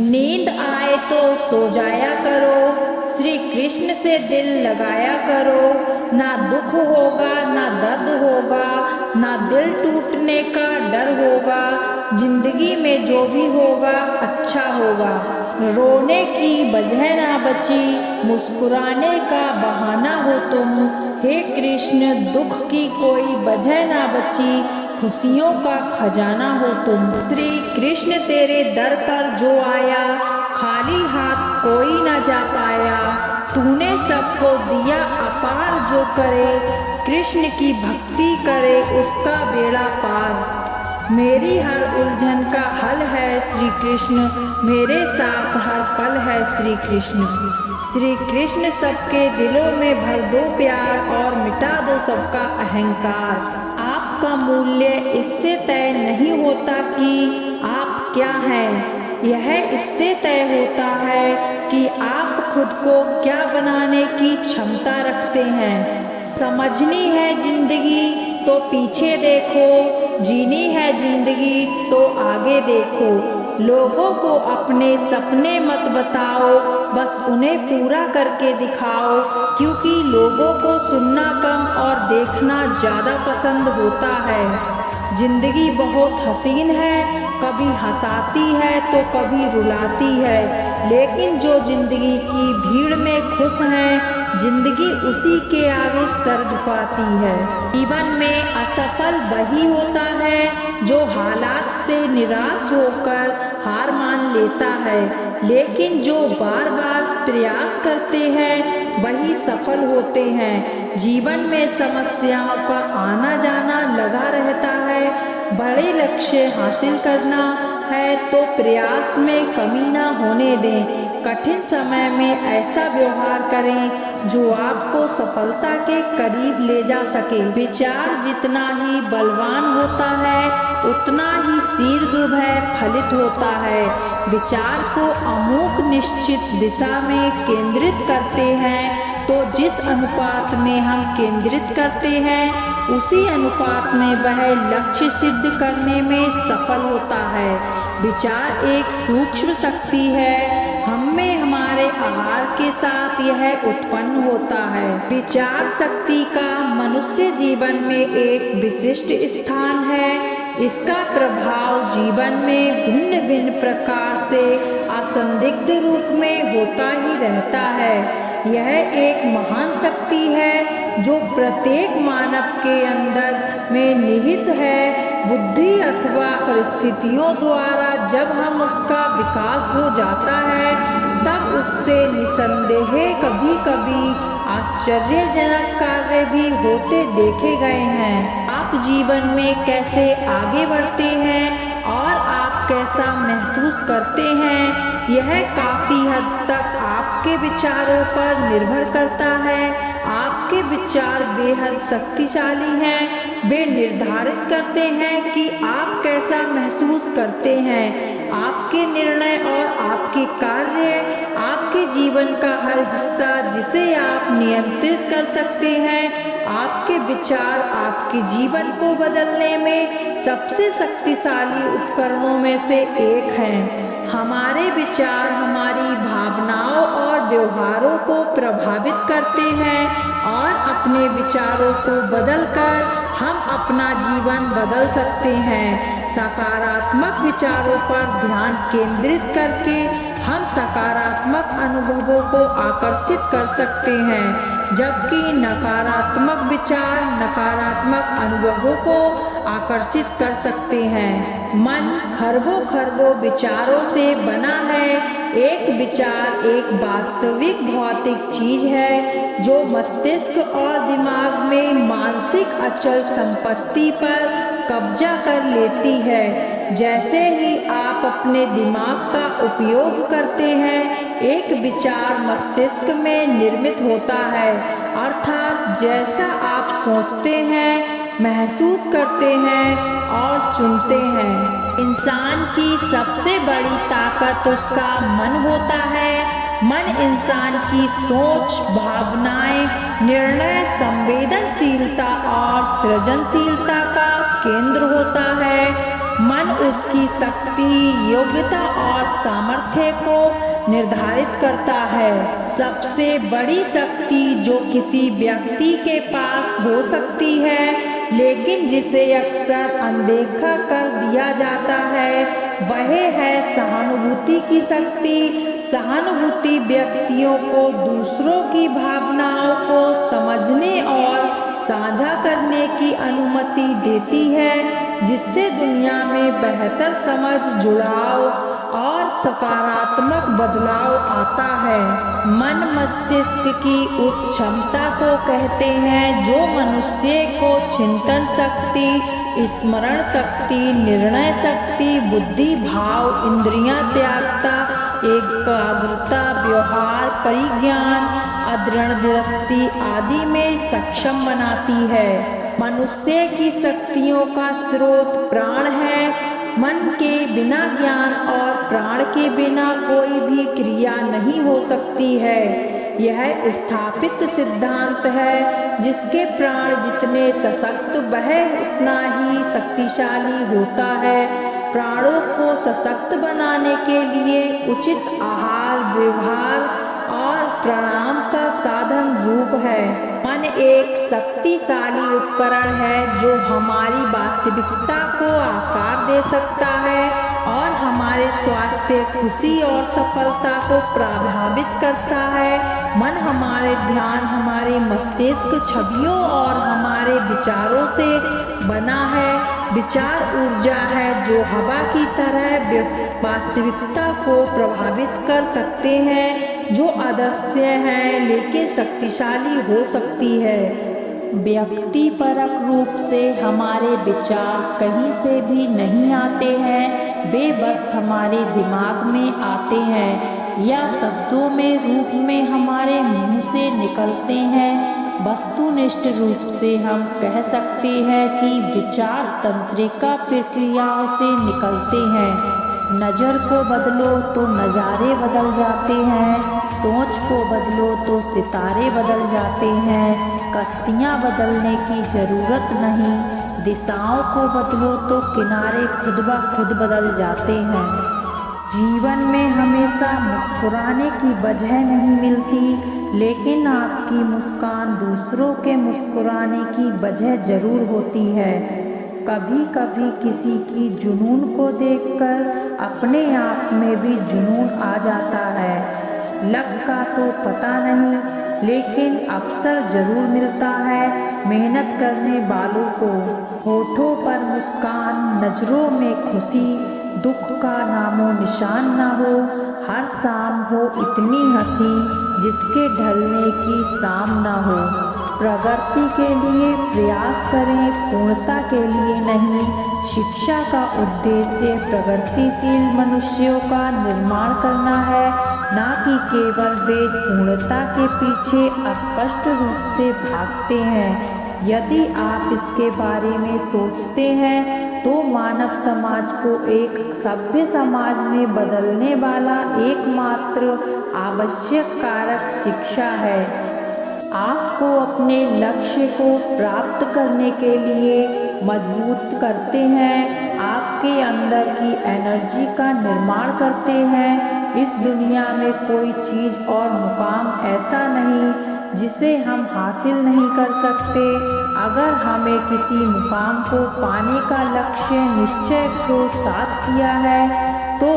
नींद आए तो सो जाया करो, श्री कृष्ण से दिल लगाया करो। ना दुख होगा ना दर्द होगा, ना दिल टूटने का डर होगा। जिंदगी में जो भी होगा अच्छा होगा। रोने की वजह ना बची, मुस्कुराने का बहाना हो तुम। हे कृष्ण दुख की कोई वजह ना बची, खुशियों का खजाना हो तुम। श्री कृष्ण तेरे दर पर जो आया, खाली हाथ कोई न जा पाया। तूने सबको दिया अपार, जो करे कृष्ण की भक्ति करे उसका बेड़ा पार। मेरी हर उलझन का हल है श्री कृष्ण, मेरे साथ हर पल है श्री कृष्ण। श्री कृष्ण सबके दिलों में भर दो प्यार और मिटा दो सबका अहंकार। आपका मूल्य इससे तय नहीं होता कि आप क्या हैं, यह इससे तय होता है कि आप खुद को क्या बनाने की क्षमता रखते हैं। समझनी है जिंदगी तो पीछे देखो, जीनी है जिंदगी तो आगे देखो। लोगों को अपने सपने मत बताओ, बस उन्हें पूरा करके दिखाओ। क्योंकि लोगों को सुनना कम और देखना ज़्यादा पसंद होता है। जिंदगी बहुत हसीन है, कभी हंसाती है तो कभी रुलाती है। लेकिन जो जिंदगी की भीड़ में खुश हैं, जिंदगी उसी के आगे सर झुकाती है। जीवन में असफल वही होता है जो हालात से निराश होकर हार मान लेता है। लेकिन जो बार बार प्रयास करते हैं वही सफल होते हैं। जीवन में समस्याओं का आना जाना लगा रहता है। बड़े लक्ष्य हासिल करना है तो प्रयास में कमी ना होने दें। कठिन समय में ऐसा व्यवहार करें जो आपको सफलता के करीब ले जा सके। विचार जितना ही बलवान होता है उतना ही शीघ्र वह फलित होता है। विचार को अमुक निश्चित दिशा में केंद्रित करते हैं तो जिस अनुपात में हम केंद्रित करते हैं उसी अनुपात में वह लक्ष्य सिद्ध करने में सफल होता है। विचार एक सूक्ष्म शक्ति है, हमें हमारे आहार के साथ यह उत्पन्न होता है। विचार शक्ति का मनुष्य जीवन में एक विशिष्ट स्थान है। इसका प्रभाव जीवन में भिन्न भिन्न प्रकार से असंदिग्ध रूप में होता ही रहता है। यह एक महान शक्ति है जो प्रत्येक मानव के अंदर में निहित है। बुद्धि अथवा परिस्थितियों द्वारा जब हम उसका विकास हो जाता है तब उससे निसंदेह कभी कभी आश्चर्यजनक कार्य भी होते देखे गए हैं। आप जीवन में कैसे आगे बढ़ते हैं और आप कैसा महसूस करते हैं यह काफी हद तक आपके विचारों पर निर्भर करता है। आपके विचार बेहद शक्तिशाली हैं। वे निर्धारित करते हैं कि आप कैसा महसूस करते हैं। आपके निर्णय और आपके कार्य आपके जीवन का हर हिस्सा जिसे आप नियंत्रित कर सकते हैं। आपके विचार आपके जीवन को बदलने में सबसे शक्तिशाली उपकरणों में से एक हैं। हमारे विचार हमारी भावनाओं और व्यवहारों को प्रभावित करते हैं और अपने विचारों को बदलकर हम अपना जीवन बदल सकते हैं। सकारात्मक विचारों पर ध्यान केंद्रित करके हम सकारात्मक अनुभवों को आकर्षित कर सकते हैं, जबकि नकारात्मक विचार नकारात्मक अनुभवों को आकर्षित कर सकते हैं। मन खरबों खरबों विचारों से बना है। एक विचार एक वास्तविक भौतिक चीज है जो मस्तिष्क और दिमाग में मानसिक अचल संपत्ति पर कब्जा कर लेती है। जैसे ही आप अपने दिमाग का उपयोग करते हैं एक विचार मस्तिष्क में निर्मित होता है, अर्थात जैसा आप सोचते हैं महसूस करते हैं और चुनते हैं। इंसान की सबसे बड़ी ताकत उसका मन होता है। मन इंसान की सोच, भावनाएं, निर्णय, संवेदनशीलता और सृजनशीलता का केंद्र होता है। मन उसकी शक्ति, योग्यता और सामर्थ्य को निर्धारित करता है। सबसे बड़ी शक्ति जो किसी व्यक्ति के पास हो सकती है लेकिन जिसे अक्सर अनदेखा कर दिया जाता है वह है सहानुभूति की शक्ति। सहानुभूति व्यक्तियों को दूसरों की भावनाओं को समझने और साझा करने की अनुमति देती है, जिससे दुनिया में बेहतर समझ, जुड़ाव और सकारात्मक बदलाव आता है। मन मस्तिष्क की उस क्षमता को कहते हैं जो मनुष्य को चिंतन शक्ति, स्मरण शक्ति, निर्णय शक्ति, बुद्धि, भाव, इंद्रियां त्यागता, एकाग्रता, व्यवहार, परिज्ञान, अदृढ़ दृष्टि आदि में सक्षम बनाती है। मनुष्य की शक्तियों का स्रोत प्राण है। मन के बिना ज्ञान और प्राण के बिना कोई भी क्रिया नहीं हो सकती है। यह स्थापित सिद्धांत है जिसके प्राण जितने सशक्त वह उतना ही शक्तिशाली होता है। प्राणों को सशक्त बनाने के लिए उचित आहार, व्यवहार और प्राणायाम का साधन रूप है। मन एक शक्तिशाली उपकरण है जो हमारी वास्तविकता को आकार दे सकता है और हमारे स्वास्थ्य, खुशी और सफलता को प्रभावित करता है। मन हमारे ध्यान, हमारे मस्तिष्क, छवियों और हमारे विचारों से बना है। विचार ऊर्जा है जो हवा की तरह वास्तविकता को प्रभावित कर सकते हैं, जो अदृश्य है लेकिन शक्तिशाली हो सकती है। व्यक्तिपरक रूप से हमारे विचार कहीं से भी नहीं आते हैं, वे बस हमारे दिमाग में आते हैं या शब्दों में रूप में हमारे मुंह से निकलते हैं। वस्तुनिष्ठ रूप से हम कह सकते हैं कि विचार तंत्रिका प्रक्रियाओं से निकलते हैं। नज़र को बदलो तो नज़ारे बदल जाते हैं, सोच को बदलो तो सितारे बदल जाते हैं। कश्तियाँ बदलने की ज़रूरत नहीं, दिशाओं को बदलो तो किनारे खुद ब खुद बदल जाते हैं। जीवन में हमेशा मुस्कुराने की वजह नहीं मिलती, लेकिन आपकी मुस्कान दूसरों के मुस्कुराने की वजह ज़रूर होती है। कभी कभी किसी की जुनून को देखकर अपने आप में भी जुनून आ जाता है। लक का तो पता नहीं, लेकिन अवसर जरूर मिलता है मेहनत करने वालों को। होठों पर मुस्कान, नज़रों में खुशी, दुख का नामो निशान न हो। हर शाम हो इतनी हंसी जिसके ढलने की शाम न हो। प्रगति के लिए प्रयास करें, पूर्णता के लिए नहीं। शिक्षा का उद्देश्य प्रगतिशील मनुष्यों का निर्माण करना है, न कि केवल वे पूर्णता के पीछे स्पष्ट रूप से भागते हैं। यदि आप इसके बारे में सोचते हैं तो मानव समाज को एक सभ्य समाज में बदलने वाला एकमात्र आवश्यक कारक शिक्षा है। आपको अपने लक्ष्य को प्राप्त करने के लिए मजबूत करते हैं, आपके अंदर की एनर्जी का निर्माण करते हैं। इस दुनिया में कोई चीज़ और मुकाम ऐसा नहीं जिसे हम हासिल नहीं कर सकते। अगर हमें किसी मुकाम को पाने का लक्ष्य निश्चय के साथ किया है तो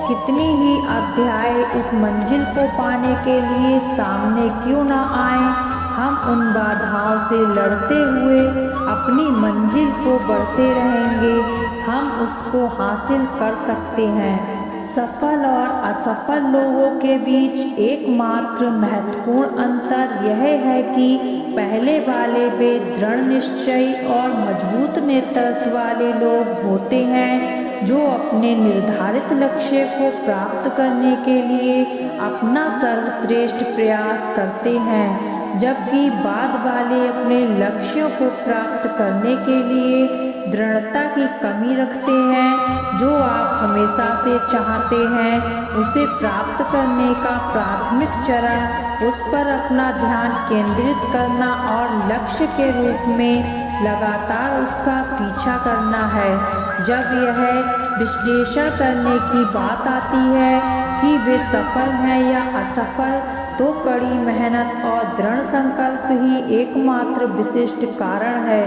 कितनी ही अध्याय उस मंजिल को पाने के लिए सामने क्यों न आए, हम उन बाधाओं से लड़ते हुए अपनी मंजिल को बढ़ते रहेंगे। हम उसको हासिल कर सकते हैं। सफल और असफल लोगों के बीच एकमात्र महत्वपूर्ण अंतर यह है कि पहले वाले वे दृढ़ निश्चयी और मजबूत नेतृत्व वाले लोग होते हैं जो अपने निर्धारित लक्ष्य को प्राप्त करने के लिए अपना सर्वश्रेष्ठ प्रयास करते हैं, जबकि बाद वाले अपने लक्ष्यों को प्राप्त करने के लिए दृढ़ता की कमी रखते हैं। जो आप हमेशा से चाहते हैं उसे प्राप्त करने का प्राथमिक चरण उस पर अपना ध्यान केंद्रित करना और लक्ष्य के रूप में लगातार उसका पीछा करना है। जब यह विश्लेषण करने की बात आती है कि वे सफल हैं या असफल, तो कड़ी मेहनत और दृढ़ संकल्प ही एकमात्र विशिष्ट कारण है।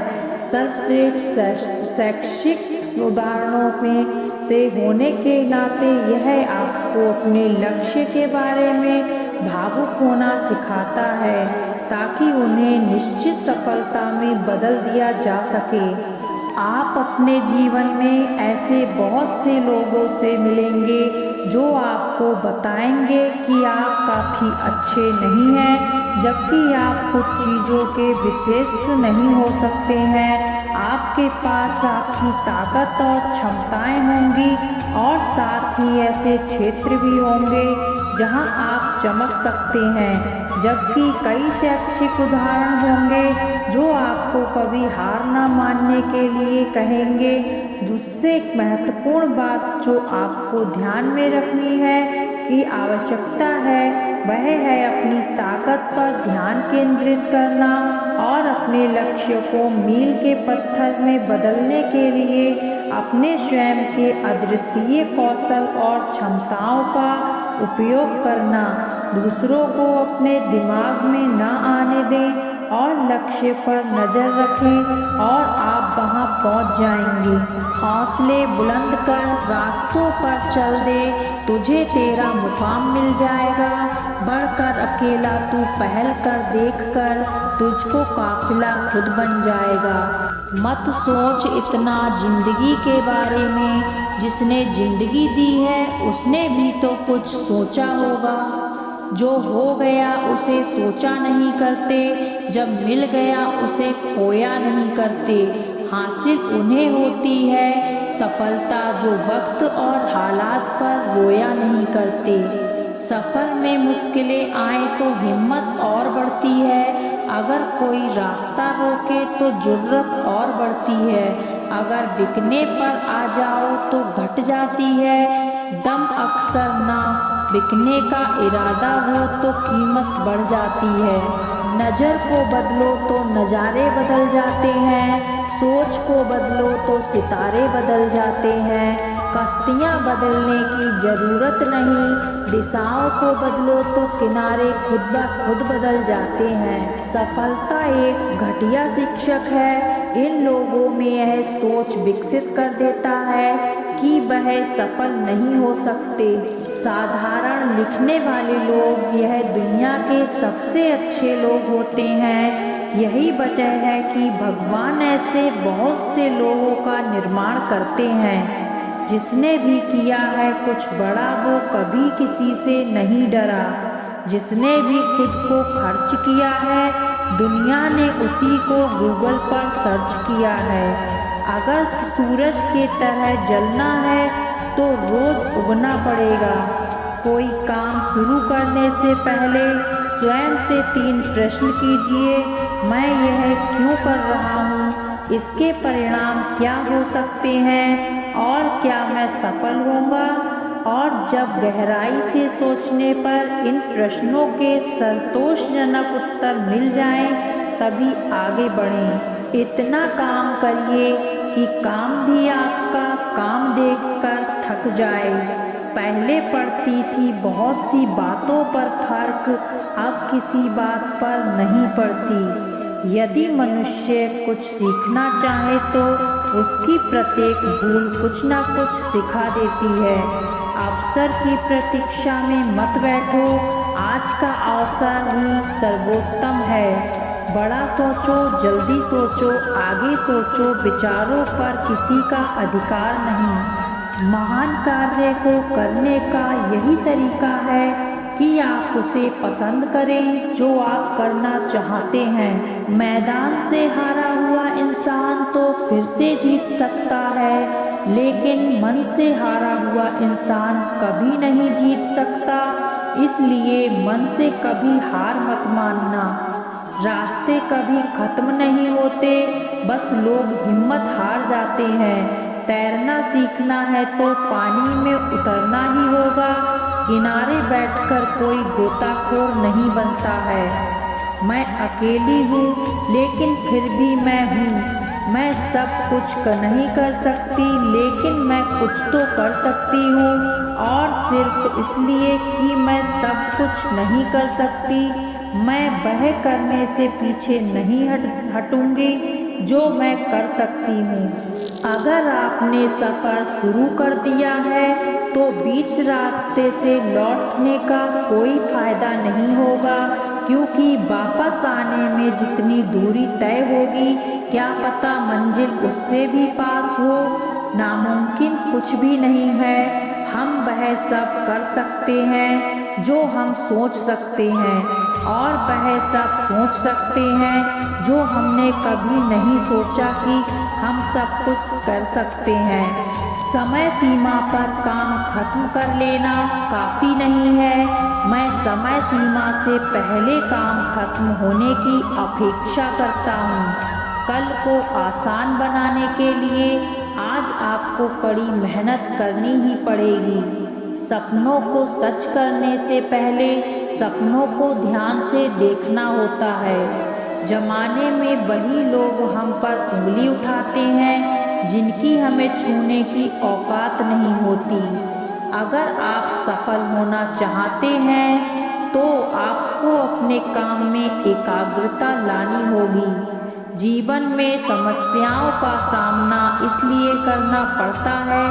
सर्वश्रेष्ठ शैक्षिक उदाहरणों में से होने के नाते यह आपको अपने लक्ष्य के बारे में भावुक होना सिखाता है, ताकि उन्हें निश्चित सफलता में बदल दिया जा सके। आप अपने जीवन में ऐसे बहुत से लोगों से मिलेंगे जो आपको बताएंगे कि आप काफ़ी अच्छे नहीं हैं, जबकि आप कुछ चीज़ों के विशेषज्ञ नहीं हो सकते हैं। आपके पास आपकी ताकत और क्षमताएं होंगी और साथ ही ऐसे क्षेत्र भी होंगे जहां आप चमक सकते हैं, जबकि कई शैक्षिक उदाहरण होंगे जो आपको कभी हार ना मानने के लिए कहेंगे। दूसरी एक महत्वपूर्ण बात जो आपको ध्यान में रखनी है की आवश्यकता है, वह है अपनी ताकत पर ध्यान केंद्रित करना और अपने लक्ष्य को मील के पत्थर में बदलने के लिए अपने स्वयं के अद्वितीय कौशल और क्षमताओं का उपयोग करना। दूसरों को अपने दिमाग में न आने दें और लक्ष्य पर नज़र रखें और आप वहां पहुंच जाएंगे। हौसले बुलंद कर रास्तों पर चल दे, तुझे तेरा मुकाम मिल जाएगा। बढ़कर अकेला तू पहल कर, देख कर तुझको काफिला खुद बन जाएगा। मत सोच इतना जिंदगी के बारे में, जिसने जिंदगी दी है उसने भी तो कुछ सोचा होगा। जो हो गया उसे सोचा नहीं करते, जब मिल गया उसे खोया नहीं करते। हासिल उन्हें होती है सफलता जो वक्त और हालात पर रोया नहीं करते। सफर में मुश्किलें आए तो हिम्मत और बढ़ती है, अगर कोई रास्ता रोके तो जुर्रत और बढ़ती है, अगर बिकने पर आ जाओ तो घट जाती है। दम अक्सर ना बिकने का इरादा हो तो कीमत बढ़ जाती है। नज़र को बदलो तो नज़ारे बदल जाते हैं, सोच को बदलो तो सितारे बदल जाते हैं। कश्तियाँ बदलने की ज़रूरत नहीं, दिशाओं को बदलो तो किनारे खुद ब खुद बदल जाते हैं। सफलता एक घटिया शिक्षक है, इन लोगों में यह सोच विकसित कर देता है कि वह सफल नहीं हो सकते। साधारण लिखने वाले लोग यह दुनिया के सबसे अच्छे लोग होते हैं। यही वजह है कि भगवान ऐसे बहुत से लोगों का निर्माण करते हैं। जिसने भी किया है कुछ बड़ा वो कभी किसी से नहीं डरा। जिसने भी खुद को खर्च किया है दुनिया ने उसी को गूगल पर सर्च किया है। अगर सूरज के तरह जलना है तो रोज उगना पड़ेगा। कोई काम शुरू करने से पहले स्वयं से 3 प्रश्न कीजिए, मैं यह क्यों कर रहा हूँ, इसके परिणाम क्या हो सकते हैं और क्या मैं सफल होऊंगा। और जब गहराई से सोचने पर इन प्रश्नों के संतोषजनक उत्तर मिल जाएं, तभी आगे बढ़ें। इतना काम करिए कि काम भी आपका काम देखकर थक जाए। पहले पड़ती थी बहुत सी बातों पर फर्क, अब किसी बात पर नहीं पड़ती। यदि मनुष्य कुछ सीखना चाहे तो उसकी प्रत्येक भूल कुछ ना कुछ सिखा देती है। अवसर की प्रतीक्षा में मत बैठो, आज का अवसर ही सर्वोत्तम है। बड़ा सोचो, जल्दी सोचो, आगे सोचो, विचारों पर किसी का अधिकार नहीं। महान कार्य को करने का यही तरीका है कि आप उसे पसंद करें जो आप करना चाहते हैं। मैदान से हारा हुआ इंसान तो फिर से जीत सकता है, लेकिन मन से हारा हुआ इंसान कभी नहीं जीत सकता। इसलिए मन से कभी हार मत मानना। रास्ते कभी खत्म नहीं होते, बस लोग हिम्मत हार जाते हैं। तैरना सीखना है तो पानी में उतरना ही होगा, किनारे बैठकर कोई गोताखोर नहीं बनता है। मैं अकेली हूँ लेकिन फिर भी मैं हूँ। मैं सब कुछ नहीं कर सकती लेकिन मैं कुछ तो कर सकती हूँ, और सिर्फ इसलिए कि मैं सब कुछ नहीं कर सकती, मैं वह करने से पीछे नहीं हटूंगी जो मैं कर सकती हूँ। अगर आपने सफ़र शुरू कर दिया है तो बीच रास्ते से लौटने का कोई फ़ायदा नहीं होगा, क्योंकि वापस आने में जितनी दूरी तय होगी क्या पता मंजिल उससे भी पास हो। नामुमकिन कुछ भी नहीं है। हम वह सब कर सकते हैं जो हम सोच सकते हैं, और वह सब सोच सकते हैं जो हमने कभी नहीं सोचा कि हम सब कुछ कर सकते हैं। समय सीमा पर काम खत्म कर लेना काफ़ी नहीं है। मैं समय सीमा से पहले काम खत्म होने की अपेक्षा करता हूँ। कल को आसान बनाने के लिए आज आपको कड़ी मेहनत करनी ही पड़ेगी। सपनों को सच करने से पहले सपनों को ध्यान से देखना होता है। जमाने में वही लोग हम पर उंगली उठाते हैं जिनकी हमें छूने की औकात नहीं होती। अगर आप सफल होना चाहते हैं तो आपको अपने काम में एकाग्रता लानी होगी। जीवन में समस्याओं का सामना इसलिए करना पड़ता है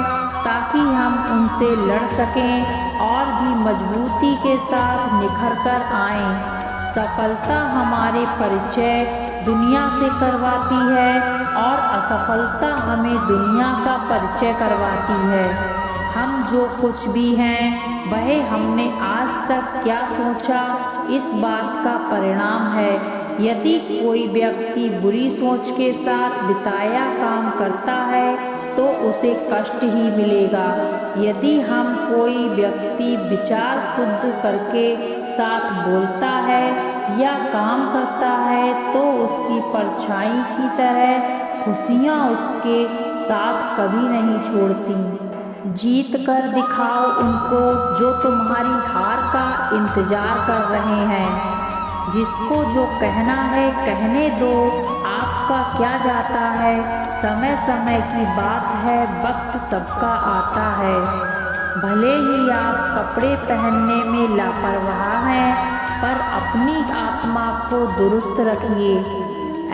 ताकि हम उनसे लड़ सकें और भी मजबूती के साथ निखर कर आएं। सफलता हमारे परिचय दुनिया से करवाती है और असफलता हमें दुनिया का परिचय करवाती है। हम जो कुछ भी हैं वह हमने आज तक क्या सोचा इस बात का परिणाम है। यदि कोई व्यक्ति बुरी सोच के साथ बिताया काम करता है तो उसे कष्ट ही मिलेगा। यदि हम कोई व्यक्ति विचार शुद्ध करके साथ बोलता है या काम करता है तो उसकी परछाई की तरह खुशियाँ उसके साथ कभी नहीं छोड़ती। जीत कर दिखाओ उनको जो तुम्हारी हार का इंतजार कर रहे हैं। जिसको जो कहना है कहने दो, आपका क्या जाता है। समय समय की बात है, वक्त सबका आता है। भले ही आप कपड़े पहनने में लापरवाह हैं, पर अपनी आत्मा को दुरुस्त रखिए।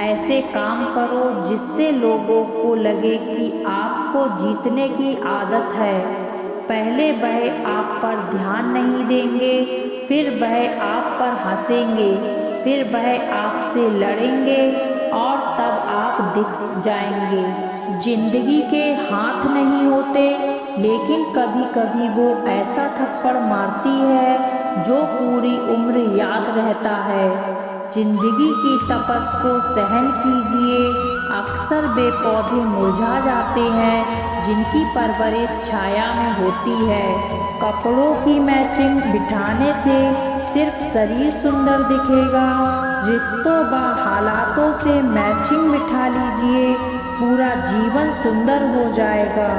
ऐसे काम करो जिससे लोगों को लगे कि आपको जीतने की आदत है। पहले वह आप पर ध्यान नहीं देंगे, फिर वह आप पर हंसेंगे, फिर वह आपसे लड़ेंगे और तब आप दिख जाएंगे। जिंदगी के हाथ नहीं होते, लेकिन कभी कभी वो ऐसा थप्पड़ मारती है जो पूरी उम्र याद रहता है। जिंदगी की तपस को सहन कीजिए। अक्सर वे पौधे मुरझा जाते हैं जिनकी परवरिश छाया में होती है। कपड़ों की मैचिंग बिठाने से सिर्फ शरीर सुंदर दिखेगा, रिश्तों व हालातों से मैचिंग बिठा लीजिए, पूरा जीवन सुंदर हो जाएगा।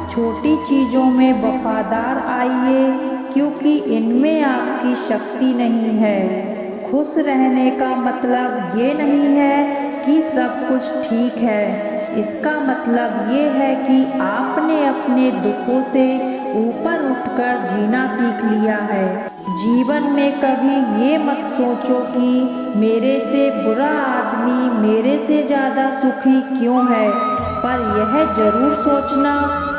छोटी चीज़ों में वफादार आइए, क्योंकि इनमें आपकी शक्ति नहीं है। खुश रहने का मतलब ये नहीं है कि सब कुछ ठीक है, इसका मतलब ये है कि आपने अपने दुखों से ऊपर उठकर जीना सीख लिया है। जीवन में कभी ये मत सोचो कि मेरे से बुरा आदमी मेरे से ज़्यादा सुखी क्यों है, पर यह ज़रूर सोचना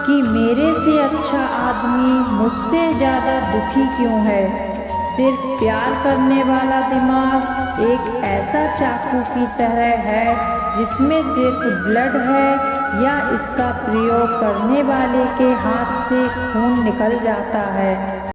कि मेरे से अच्छा आदमी मुझसे ज़्यादा दुखी क्यों है। सिर्फ प्यार करने वाला दिमाग एक ऐसा चाकू की तरह है जिसमें सिर्फ ब्लड है, या इसका प्रयोग करने वाले के हाथ से खून निकल जाता है।